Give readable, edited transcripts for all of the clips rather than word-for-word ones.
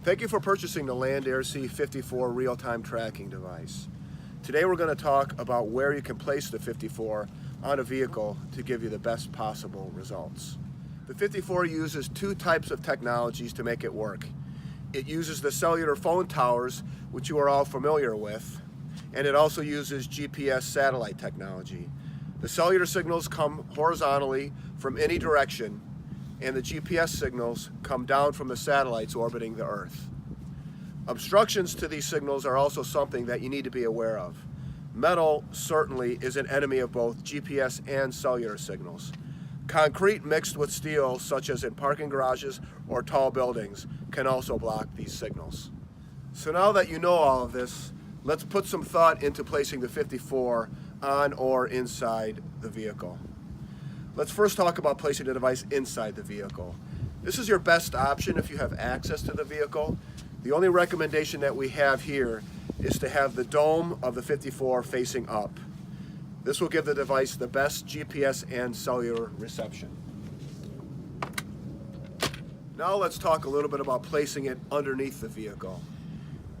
Thank you for purchasing the Land Air C54 real-time tracking device. Today we're going to talk about where you can place the 54 on a vehicle to give you the best possible results. The 54 uses two types of technologies to make it work. It uses the cellular phone towers, which you are all familiar with, and it also uses GPS satellite technology. The cellular signals come horizontally from any direction, and the GPS signals come down from the satellites orbiting the Earth. Obstructions to these signals are also something that you need to be aware of. Metal certainly is an enemy of both GPS and cellular signals. Concrete mixed with steel, such as in parking garages or tall buildings, can also block these signals. So now that you know all of this, let's put some thought into placing the 54 on or inside the vehicle. Let's first talk about placing the device inside the vehicle. This is your best option if you have access to the vehicle. The only recommendation that we have here is to have the dome of the 54 facing up. This will give the device the best GPS and cellular reception. Now let's talk a little bit about placing it underneath the vehicle.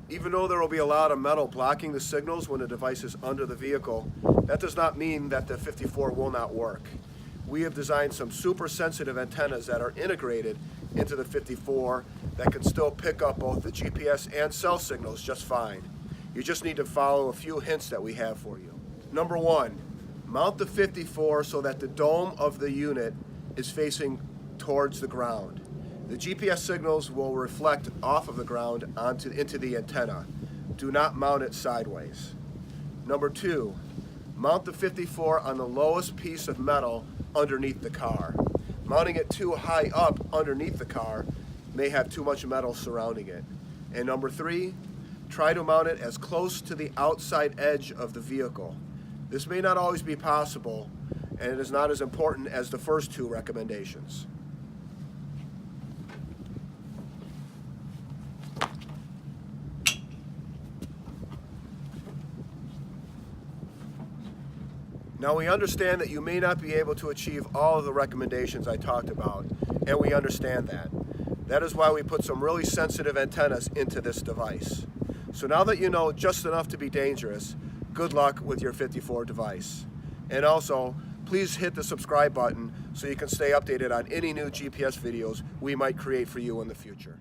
Even though there will be a lot of metal blocking the signals when the device is under the vehicle, that does not mean that the 54 will not work. We have designed some super sensitive antennas that are integrated into the 54 that can still pick up both the GPS and cell signals just fine. You just need to follow a few hints that we have for you. Number one, mount the 54 so that the dome of the unit is facing towards the ground. The GPS signals will reflect off of the ground into the antenna. Do not mount it sideways. Number two, mount the 54 on the lowest piece of metal underneath the car. Mounting it too high up underneath the car may have too much metal surrounding it. And number three, try to mount it as close to the outside edge of the vehicle. This may not always be possible, and it is not as important as the first two recommendations. Now we understand that you may not be able to achieve all of the recommendations I talked about, and we understand that. That is why we put some really sensitive antennas into this device. So now that you know just enough to be dangerous, good luck with your 54 device. And also, please hit the subscribe button so you can stay updated on any new GPS videos we might create for you in the future.